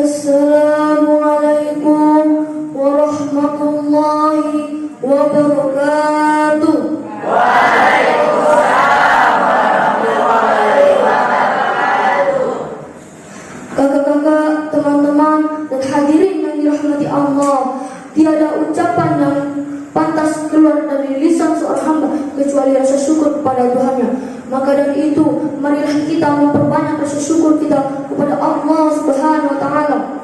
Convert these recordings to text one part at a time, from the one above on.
Assalamualaikum warahmatullahi wabarakatuh. Waalaikumsalam warahmatullahi wabarakatuh. Kakak-kakak, teman-teman, dan hadirin yang dirahmati Allah, tiada ucapan yang pantas keluar dari lisan seorang hamba kecuali rasa syukur kepada Tuhannya. Maka dari itu, marilah kita memperbanyak rasa syukur kita kepada Allah Subhanahu wa Ta'ala,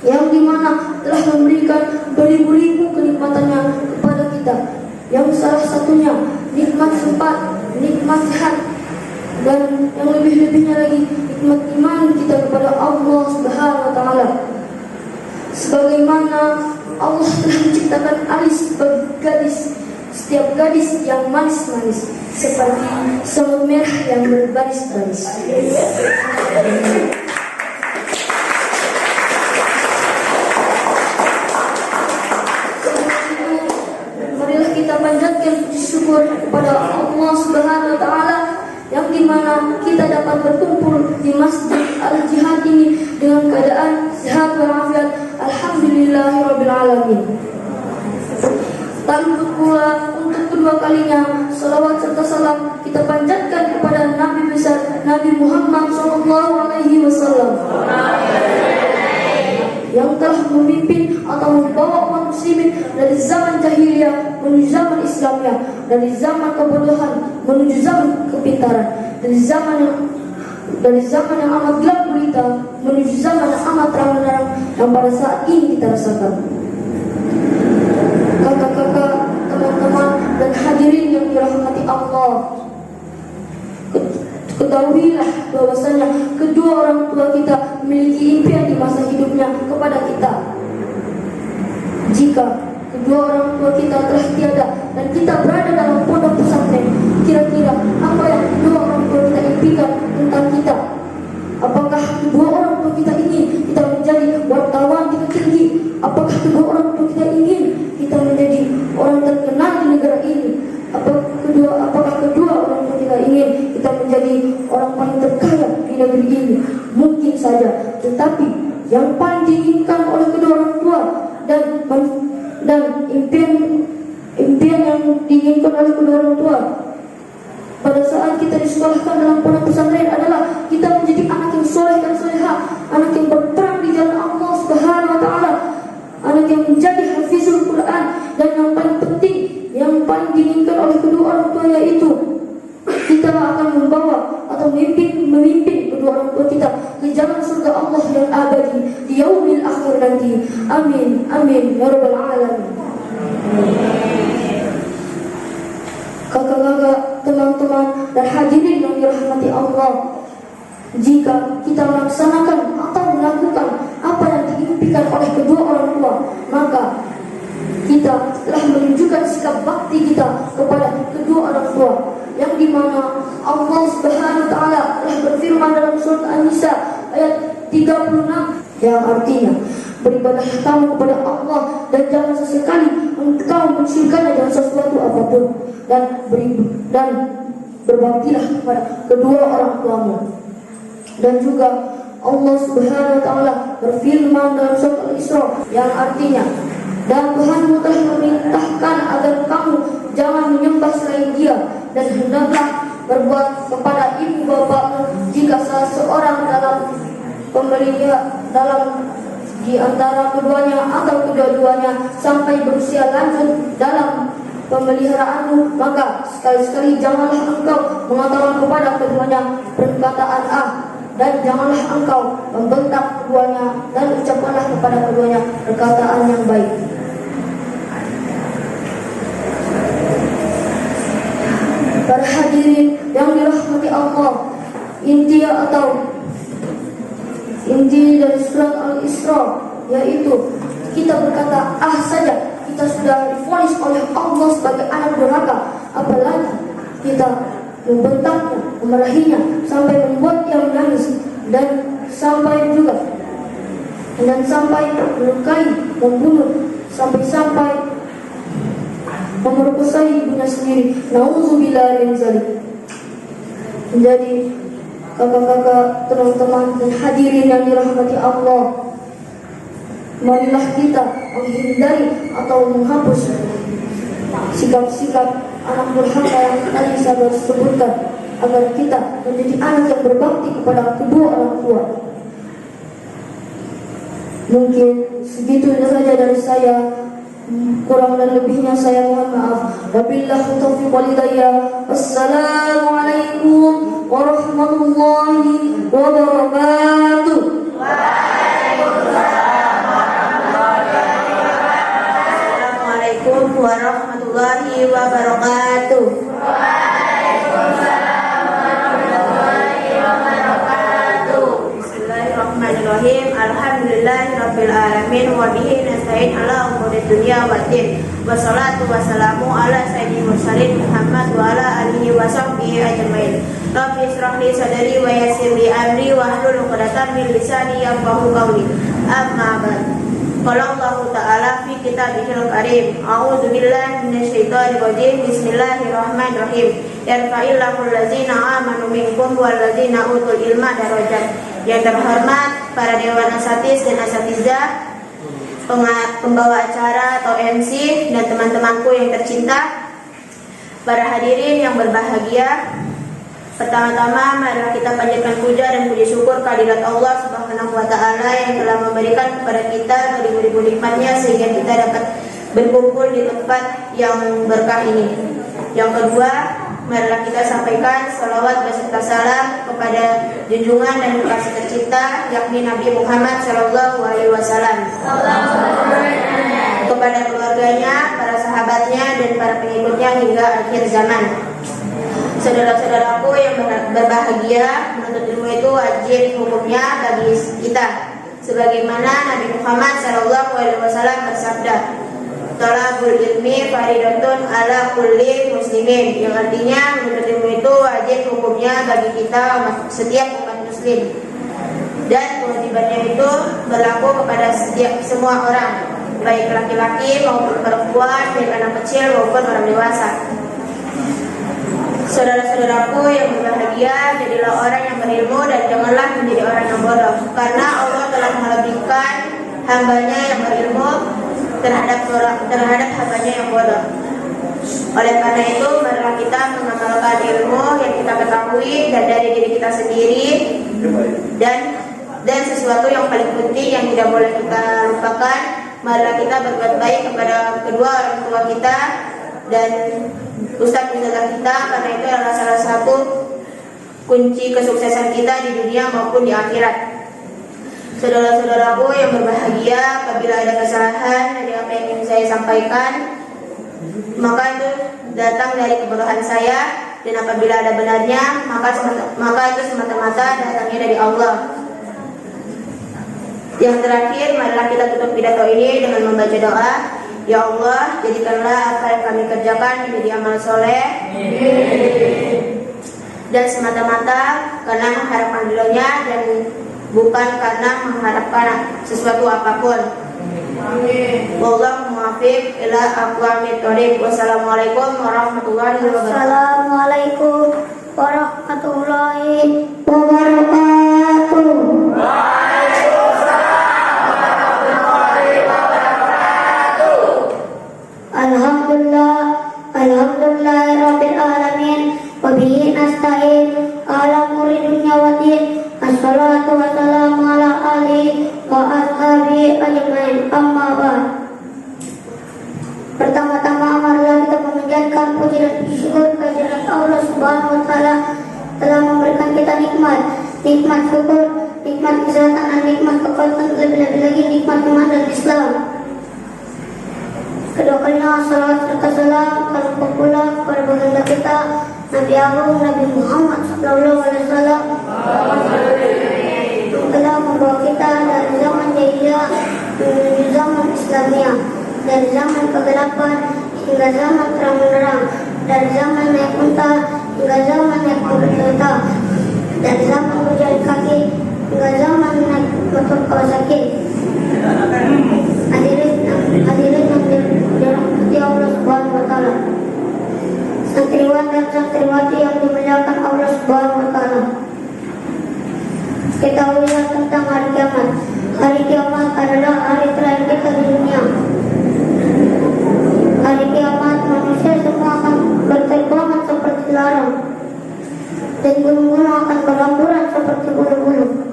yang dimana telah memberikan beribu-ribu kenikmatannya kepada kita, yang salah satunya nikmat sempat, nikmat sehat, dan yang lebih-lebihnya lagi nikmat iman kita kepada Allah Subhanahu wa Ta'ala. Sebagaimana Allah telah menciptakan alis bagi gadis, setiap gadis yang manis-manis, seperti semut merah yang berbaris-baris. Marilah kita panjatkan puji syukur kepada Allah Subhanahu wa Ta'ala, yang dimana kita dapat berkumpul di Masjid Al-Jihad ini dengan keadaan sehat walafiat. Alhamdulillahirabbil alamin. Tak luput pula untuk kedua kalinya salawat serta salam kita panjatkan kepada Nabi besar Nabi Muhammad SAW, yang telah memimpin atau membawa umat muslimin dari zaman jahiliyah menuju zaman Islamnya, dari zaman kebodohan menuju zaman kepintaran, dari zaman yang amat gelap gulita menuju zaman yang amat terang benderang yang pada saat ini kita rasakan. Kakak-kakak, teman-teman, dan hadirin yang dirahmati Allah, ketahuilah bahwasanya kedua orang tua kita memiliki impian di masa hidupnya kepada kita. Jika kedua orang tua kita telah tiada dan kita berada dalam pondok pesantren, kira-kira apa yang kedua orang tua kita impikan tentang kita? Apakah kedua orang tua kita ingin kita menjadi wartawan tingkat tinggi? Apakah kedua orang tua kita ingin kita menjadi orang terkenal di negara ini? Apakah kedua orang tua kita ingin kita menjadi orang paling terkaya di negeri ini? Mungkin saja, tetapi yang paling diinginkan oleh kedua orang tua dan impian yang diinginkan oleh kedua orang tua pada saat kita disekolahkan dalam pondok pesantren adalah kita menjadi anak yang soleh dan solehah, anak yang berperang di jalan Allah Subhanahu wa Ta'ala, anak yang menjadi hafizul Quran, dan yang paling penting, yang paling diinginkan oleh kedua orang tua yaitu kita akan membawa atau memimpin kedua orang tua kita ke jalan surga Allah yang abadi di yaumil akhir nanti. Amin, amin ya rabbal alamin. Kakak-kakak, teman-teman, dan hadirin yang dirahmati Allah, jika kita melaksanakan atau melakukan apa yang diimpikan oleh kedua orang tua, maka kita telah menunjukkan sikap bakti kita kepada kedua orang tua, yang dimana Allah Subhanahu wa Ta'ala telah berfirman dalam surat An-Nisa ayat 36, yang artinya, beribadahlah kamu kepada Allah dan jangan sesekali engkau mensyirikkannya dengan sesuatu apapun, dan berbaktilah kepada kedua orang tuamu. Dan juga Allah Subhanahu wa Ta'ala berfirman dalam surat Al-Isra yang artinya, dan Tuhanmu telah memerintahkan agar kamu jangan menyembah selain Dia, dan hendaklah berbuat kepada ibu bapakmu jika salah seorang di antara keduanya atau kedua-duanya sampai berusia lanjut dalam pemeliharaanmu, maka sekali-sekali janganlah engkau mengatakan kepada keduanya perkataan dan janganlah engkau membentak keduanya, dan ucapkanlah kepada keduanya perkataan yang baik. Para hadirin yang dirahmati Allah, inti dari surat Al-Isra yaitu kita berkata saja kita sudah divonis oleh Allah sebagai anak durhaka, apalagi kita membentaknya, memarahinya sampai membuat dia menangis, dan sampai melukai, membunuh, sampai memerkosai ibunya sendiri. Nauzubillah min zalik. Jadi kakak-kakak, teman-teman, dan hadirin yang dirahmati Allah, Marilah kita menghindari atau menghapus sikap-sikap anak durhaka yang tadi saya sebutkan, agar kita menjadi anak yang berbakti kepada kedua orang tua. Mungkin segitu saja dari saya. Kurang dan lebihnya saya mohon maaf. Wabillahi taufiq wal hidayah. Assalamualaikum warahmatullahi wabarakatuh. Assalamualaikum warahmatullahi wabarakatuh. Bismillahirrahmanirrahim. Alhamdulillahirabbil alamin wa bihi nasta'in ala umuri dunya waddin. Wassalatu wassalamu ala sayyidil mursalin Muhammad wa ala alihi wa sahbihi ajmain. Rabbi ishrah li sadri wa yassir li amri wa hlul 'uqdatam min lisani yafqahu qawli. Amma ba'd. Qala Allah Ta'ala fi kitabihil karim. A'udzu billahi minasyaitonir rajim. Bismillahirrahmanirrahim. Yarfa'illahu allazina amanu minkum wal ladzina utul ilma darajat. Yang terhormat para dewan asatis dan asatizah, pembawa acara atau MC, dan teman-temanku yang tercinta, para hadirin yang berbahagia. Pertama-tama marilah kita panjatkan puja dan puji syukur kehadirat Allah Subhanahu wa Ta'ala yang telah memberikan kepada kita beribu-ribu nikmatnya sehingga kita dapat berkumpul di tempat yang berkah ini. Yang kedua, marilah kita sampaikan salawat beserta salam kepada junjungan dan kekasih tercinta yakni Nabi Muhammad SAW, kepada keluarganya, para sahabatnya, dan para pengikutnya hingga akhir zaman. Saudara-saudaraku yang berbahagia, menuntut ilmu itu wajib hukumnya bagi kita, sebagaimana Nabi Muhammad SAW bersabda, "Thalabul ilmi faridatun ala kulli muslimin," yang artinya menuntut ilmu itu wajib hukumnya bagi kita setiap umat muslim, dan kewajibannya itu berlaku kepada setiap semua orang, baik laki-laki maupun perempuan, baik anak kecil maupun orang dewasa. Saudara-saudaraku yang berbahagia, jadilah orang yang berilmu dan janganlah menjadi orang yang bodoh, karena Allah telah melebihkan hambanya yang berilmu terhadap hambanya yang bodoh. Oleh karena itu, marilah kita mengamalkan ilmu yang kita ketahui dan dari diri kita sendiri, dan sesuatu yang paling penting yang tidak boleh kita lupakan, marilah kita berbuat baik kepada kedua orang tua kita dan ustadz-ustadzah kita, karena itu adalah salah satu kunci kesuksesan kita di dunia maupun di akhirat. Saudara-saudaraku yang berbahagia, apabila ada kesalahan dari apa yang ingin saya sampaikan, maka itu datang dari kebodohan saya, dan apabila ada benarnya, maka itu semata-mata datangnya dari Allah. Yang terakhir, marilah kita tutup pidato ini dengan membaca doa. Ya Allah, jadikanlah apa yang kami kerjakan menjadi amal soleh dan semata-mata karena mengharapkan ridhonya dan bukan karena mengharapkan sesuatu apapun. Wallahu muwaffiq ila aqwamit thoriq. Wassalamualaikum warahmatullahi wabarakatuh. Assalamualaikum warahmatullahi wabarakatuh. Alhamdulillahirabbil alamin wa bihi nasta'in ala umuri dunya waddin. Assalatu wassalamu ala alihi wa ashabihi ajmain. Amma ba'd. Pertama-tama marilah kita memanjatkan puji dan syukur kehadirat Allah Subhanahu wa Ta'ala telah memberikan kita nikmat syukur, nikmat kesehatan, dan nikmat kekuatan, lebih-lebih lagi nikmat iman dan Islam. Kedua kalinya salawat serta salam terlumpur pula kepada baginda kita Nabi Agung Nabi Muhammad SAW yang telah membawa kita dari zaman jahiliyah menuju zaman Islamiyah, dari zaman kegelapan hingga zaman terang benderang, dari zaman naik unta hingga zaman naik mobil Toyota, dari zaman berjalan kaki hingga zaman naik motor Kawasaki. Hadirin yang dirahmati Allah Subhanahu wa Ta'ala, santriwan dan santriwati yang dimuliakan Allah Subhanahu wa Ta'ala, ketahuilah tentang hari kiamat. Hari kiamat adalah hari terakhir kita di dunia. Hari kiamat manusia semua akan berterbangan seperti larang, dan gunung-gunung akan berhamburan seperti bulu-bulu.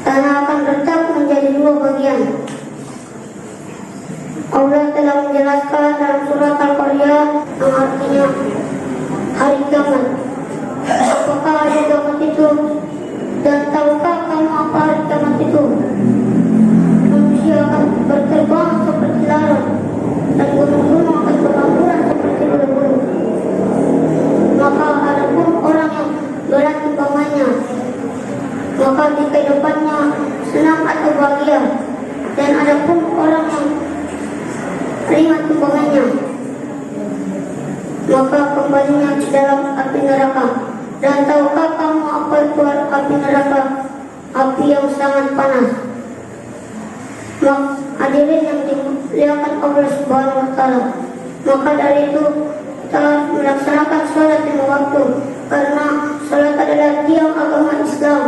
Tanah akan retak menjadi dua bagian. Allah telah menjelaskan dalam surat Al-Qaryah yang artinya hari kiamat. Apakah hari kiamat itu? Dan tahukah kamu apa hari kiamat itu? Manusia akan berterbang seperti larang, dan gunung-gunung akan berhamburan seperti bulu-bulu. Maka ada pun orang yang berat timbangannya, maka di kehidupannya senang atau bahagia, dan ada pun orang yang ringan timbangannya, maka kembalinya ke dalam api neraka. Dan tahukah kamu apa itu api neraka? Api yang sangat panas. Hadirin yang dimuliakan Allah Subhanahu wa Ta'ala, maka dari itu kita melaksanakan sholat lima waktu, karena sholat adalah tiang agama Islam.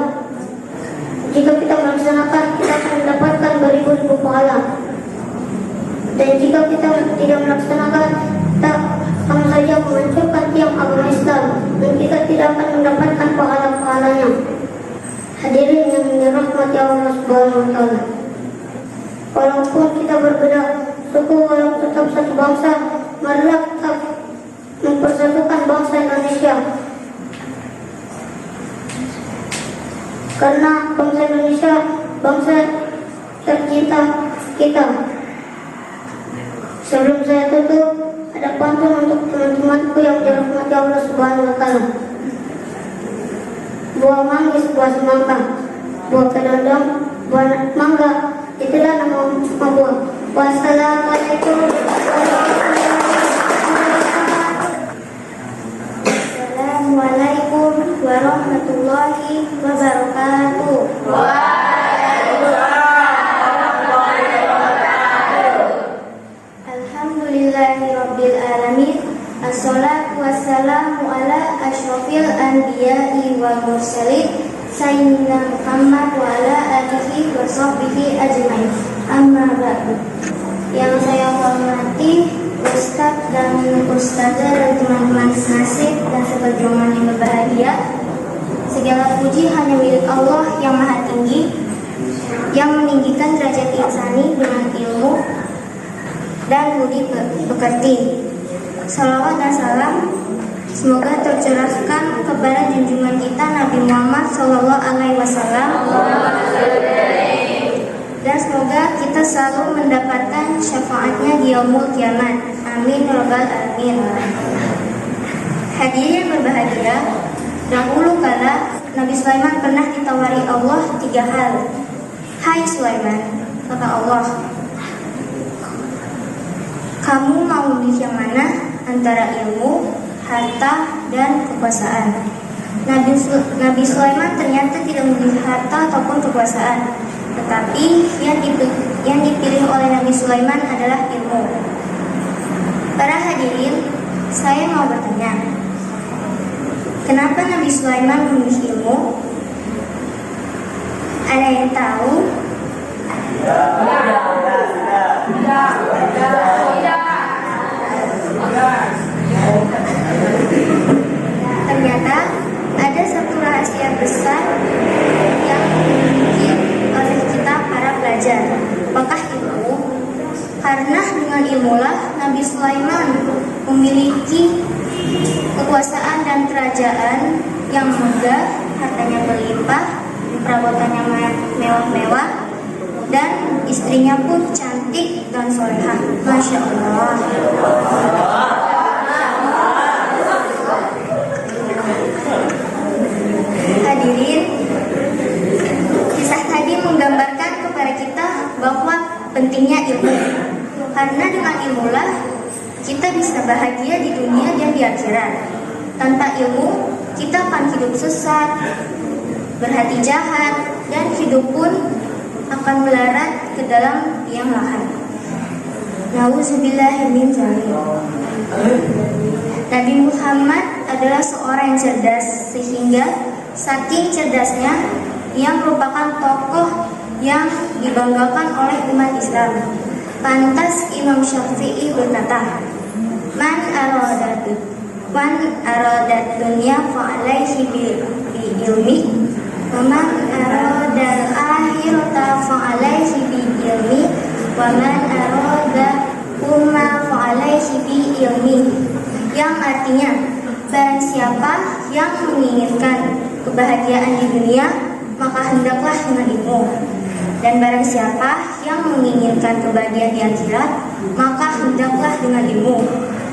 Jika kita melaksanakan, kita akan mendapatkan beribu-ribu pahala. Dan jika kita tidak melaksanakan, kita sama saja menghancurkan tiang agama Islam, dan kita tidak akan mendapatkan pahala-pahalanya. Hadirin yang dirahmati Allah Subhanahu wa Ta'ala, walaupun kita berbeda suku, walau tetap satu bangsa, marilah kita mempersatukan bangsa Indonesia. Karena bangsa Indonesia bangsa tercinta kita. Sebelum saya tutup, ada pantun untuk teman-temanku yang dirahmati Allah Subhanahu wa Ta'ala. Buah manggis, buah semangka, buah kedondong, buah mangga, itulah nama buah. Wassalamualaikum warahmatullahi wabarakatuh. Alhamdulillahirabbil alamin. Assalatu wassalamu ala asyrafil anbiya'i wal mursalin sayyidina Muhammad wa ala alihi wa sahbihi ajmain. Amma ba'du. Yang saya hormati Ustadz dan Ustazah dan teman-teman senasib dan sobat roman yang berbahagia, segala puji hanya milik Allah yang maha tinggi, yang meninggikan derajat insani dengan ilmu dan budi pekerti. Salawat dan salam semoga tercurahkan kepada junjungan kita Nabi Muhammad SAW, dan semoga kita selalu mendapatkan syafaatnya di yaumul kiamat. Amin ya rabbal alamin. Hadirin berbahagia, dahulu kala Nabi Sulaiman pernah ditawari Allah 3 hal. Hai Sulaiman, kata Allah, kamu mau memilih yang mana antara ilmu, harta, dan kekuasaan? Nabi Sulaiman ternyata tidak memilih harta ataupun kekuasaan, tetapi yang dipilih oleh Nabi Sulaiman adalah ilmu. Para hadirin, saya mau bertanya, kenapa Nabi Sulaiman memilih ilmu? Ada yang tahu? Ternyata ada satu rahasia besar yang dimiliki oleh kita para pelajar. Apakah ilmu? Karena dengan ilmulah Nabi Sulaiman memiliki kekuasaan dan kerajaan yang megah, hartanya berlimpah, perabotannya mewah-mewah, dan istrinya pun cantik dan solehah. Masya Allah. Hadirin, kisah tadi menggambarkan kepada kita bahwa pentingnya ilmu. Karena dengan ilmulah kita bisa bahagia di dunia dan di akhirat. Tanpa ilmu, kita akan hidup sesat, berhati jahat, dan hidup pun akan melarat ke dalam liang lahat. Nauzubillahi min dzalik. Nabi Muhammad adalah seorang yang cerdas, sehingga saking cerdasnya yang merupakan tokoh yang dibanggakan oleh umat Islam. Pantas Imam Syafi'i berkata, Man aradat dunya fa'alaihi bi ilmi wa man aradal akhirata fa'alaihi bi ilmi wa man arada umma fa'alaihi bi ilmi. Yang artinya, barang siapa yang menginginkan kebahagiaan di dunia, maka hendaklah dengan ilmu. Dan barang siapa yang menginginkan kebahagiaan di akhirat, maka hendaklah dengan ilmu.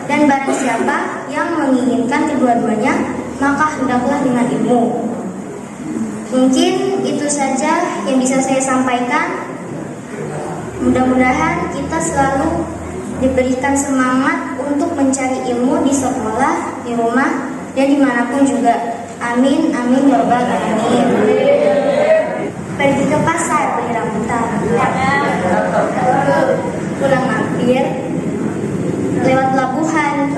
Dan barang siapa yang menginginkan kedua-duanya, maka hendaklah dengan ilmu. Mungkin itu saja yang bisa saya sampaikan. Mudah-mudahan kita selalu diberikan semangat untuk mencari ilmu di sekolah, di rumah, dan dimanapun juga. Amin, amin, ya rabbal alamin. Pergi ke pasar beli rambutan, pulang mampir lewat pelabuhan.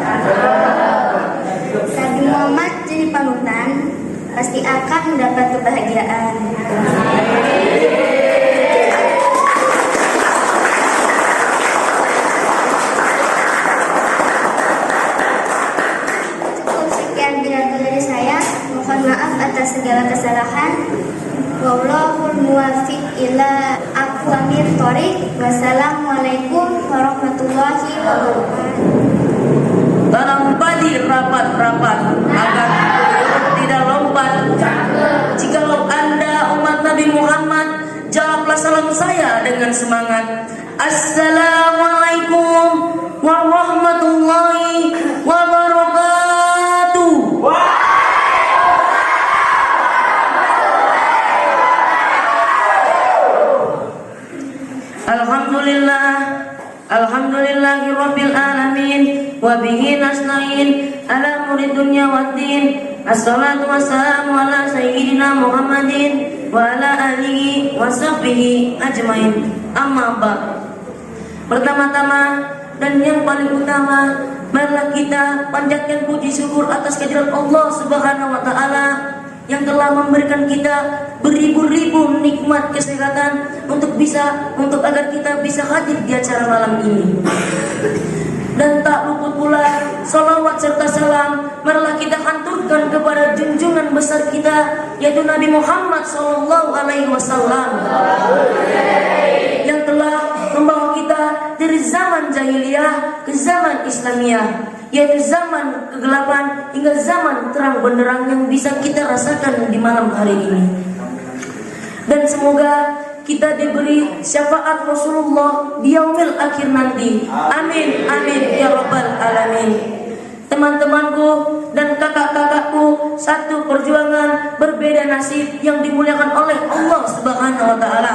Nabi Muhammad jadi panutan, pasti akan mendapat kebahagiaan. Cukup sekian pidato dari saya. Mohon maaf atas segala kesalahan. Wallahul muwaffiq ila aqwamit thoriq. Wassalamualaikum warahmatullahi wabarakatuh. Tanam padi rapat-rapat agar tidak lompat. Jikalau Anda umat Nabi Muhammad, jawablah salam saya dengan semangat. Assalamualaikum warahmatullahi wabarakatuh. Alhamdulillahi rabbil alamin wa bihi nasta'in ala umuri dunya waddin. Assalatu wassalamu ala sayyidina Muhammadin wa ala alihi wa sahbihi ajmain. Amma ba'd. Pertama-tama dan yang paling utama, marilah kita panjatkan puji syukur atas kehadirat Allah Subhanahu wa taala yang telah memberikan kita beribu-ribu nikmat kesehatan untuk agar kita bisa hadir di acara malam ini. Dan tak luput pula salawat serta salam marilah kita hanturkan kepada junjungan besar kita, yaitu Nabi Muhammad SAW, yang telah membawa kita dari zaman jahiliyah ke zaman Islamiyah, yaitu zaman kegelapan hingga zaman terang benderang yang bisa kita rasakan di malam hari ini. Dan semoga kita diberi syafaat Rasulullah di yaumil akhir nanti. Amin, amin, ya rabbal alamin. Teman-temanku dan kakak-kakakku, satu perjuangan berbeda nasib yang dimuliakan oleh Allah Subhanahu wa taala.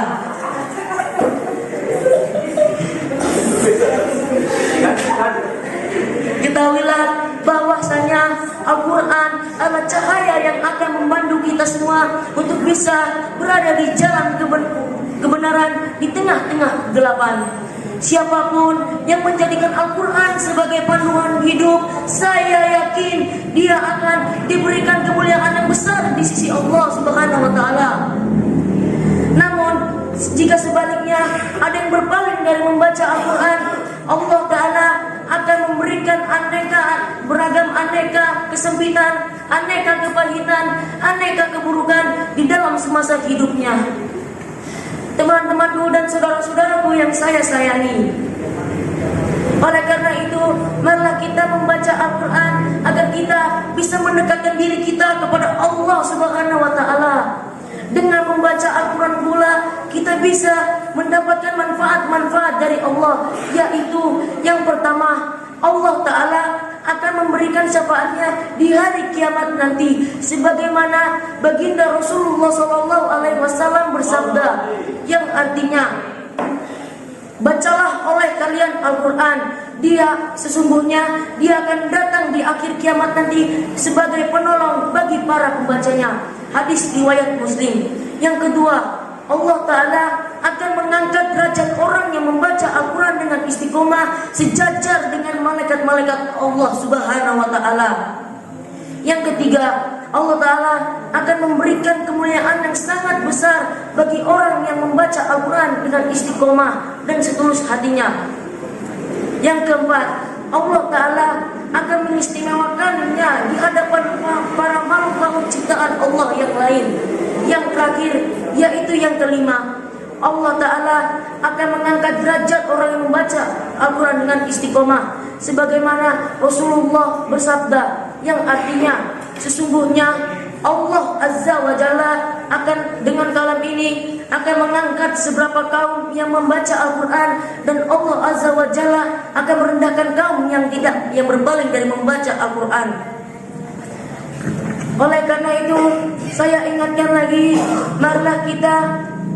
Ketahuilah bahwasanya Al-Quran adalah cahaya yang akan membantu kita semua untuk bisa berada di jalan kebenaran di tengah-tengah kegelapan. Siapapun yang menjadikan Al-Quran sebagai panduan hidup, saya yakin dia akan diberikan kemuliaan yang besar di sisi Allah Subhanahu wa taala. Namun jika sebaliknya ada yang berpaling dari membaca Al-Quran, Allah Ta'ala akan memberikan beragam aneka kesempitan, aneka kepahitan, aneka keburukan di dalam semasa hidupnya. Teman-temanku dan saudara-saudaraku yang saya sayangi, oleh karena itu, marilah kita membaca Al-Quran agar kita bisa mendekatkan diri kita kepada Allah Subhanahu wa taala. Dengan membaca Al-Quran pula kita bisa mendapatkan manfaat-manfaat dari Allah, yaitu yang pertama, Allah Ta'ala akan memberikan syafaatnya di hari kiamat nanti, sebagaimana baginda Rasulullah SAW bersabda, yang artinya, bacalah oleh kalian Al-Quran, sesungguhnya dia akan datang di akhir kiamat nanti sebagai penolong bagi para pembacanya. Hadis riwayat Muslim. Yang kedua, Allah Ta'ala akan mengangkat derajat orang yang membaca Al-Quran dengan istiqomah sejajar dengan malaikat-malaikat Allah Subhanahu wa Ta'ala. Yang ketiga, Allah Ta'ala akan memberi memberikan kemuliaan yang sangat besar bagi orang yang membaca Al-Quran dengan istiqomah dan setulus hatinya. Yang keempat, Allah Ta'ala akan mengistimewakannya di hadapan para makhluk ciptaan Allah yang lain. Yang terakhir, yaitu yang kelima, Allah Ta'ala akan mengangkat derajat orang yang membaca Al-Quran dengan istiqomah, sebagaimana Rasulullah bersabda, yang artinya sesungguhnya Allah Azza wa Jalla akan dengan kalam ini akan mengangkat seberapa kaum yang membaca Al-Quran, dan Allah Azza wa Jalla akan merendahkan kaum yang tidak, yang berpaling dari membaca Al-Quran. Oleh karena itu, saya ingatkan lagi, marilah kita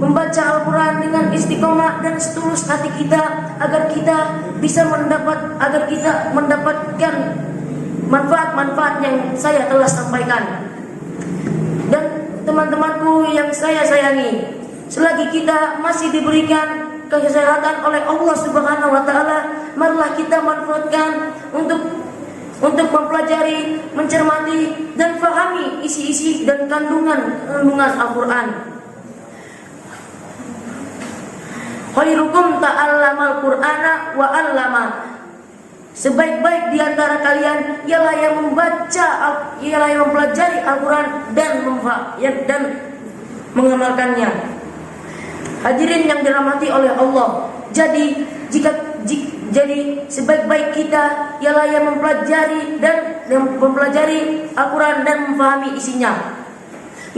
membaca Al-Quran dengan istiqomah dan setulus hati kita, agar kita bisa mendapatkan manfaat-manfaat yang saya telah sampaikan. Dan teman-temanku yang saya sayangi, selagi kita masih diberikan kesehatan oleh Allah Subhanahu wa Ta'ala, marilah kita manfaatkan untuk mempelajari, mencermati, dan fahami isi-isi dan kandungan Al-Quran. Khairukum ta'allamal Qur'ana wa 'allama. Sebaik-baik di antara kalian ialah yang mempelajari Al-Quran dan mengamalkannya. Hadirin yang dirahmati oleh Allah, jadi sebaik-baik kita ialah yang mempelajari Al-Quran dan memahami isinya.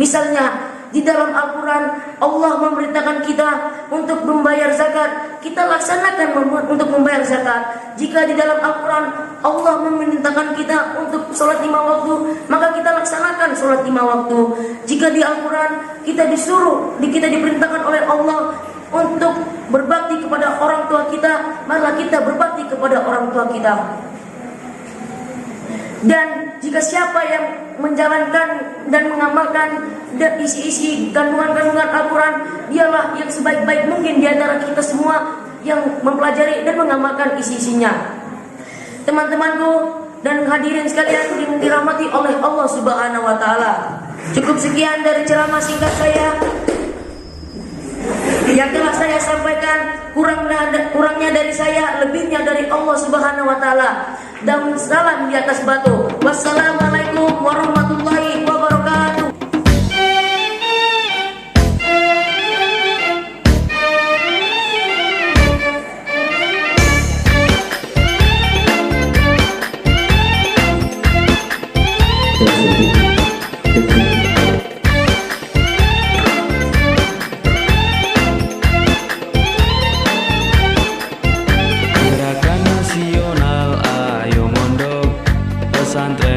Misalnya, di dalam Al-Quran Allah memberitakan kita untuk membayar zakat, kita laksanakan untuk membayar zakat. Jika di dalam Al-Quran Allah memerintahkan kita untuk sholat 5 waktu, maka kita laksanakan sholat 5 waktu. Jika di Al-Quran kita diperintahkan oleh Allah untuk berbakti kepada orang tua kita, maka kita berbakti kepada orang tua kita. Dan jika siapa yang menjalankan dan mengamalkan isi-isi kandungan-kandungan Al-Quran, dialah yang sebaik-baik mungkin di antara kita semua yang mempelajari dan mengamalkan isi-isinya. Teman-temanku dan hadirin sekalian yang dirahmati oleh Allah Subhanahu wa Ta'ala, cukup sekian dari ceramah singkat saya yang telah saya sampaikan. Kurangnya dari saya, lebihnya dari Allah Subhanahu wa Ta'ala. Dan salam di atas batu. Wassalamualaikum warahmatullahi wabarakatuh. Gerakan nasional ayo mondok, pesantren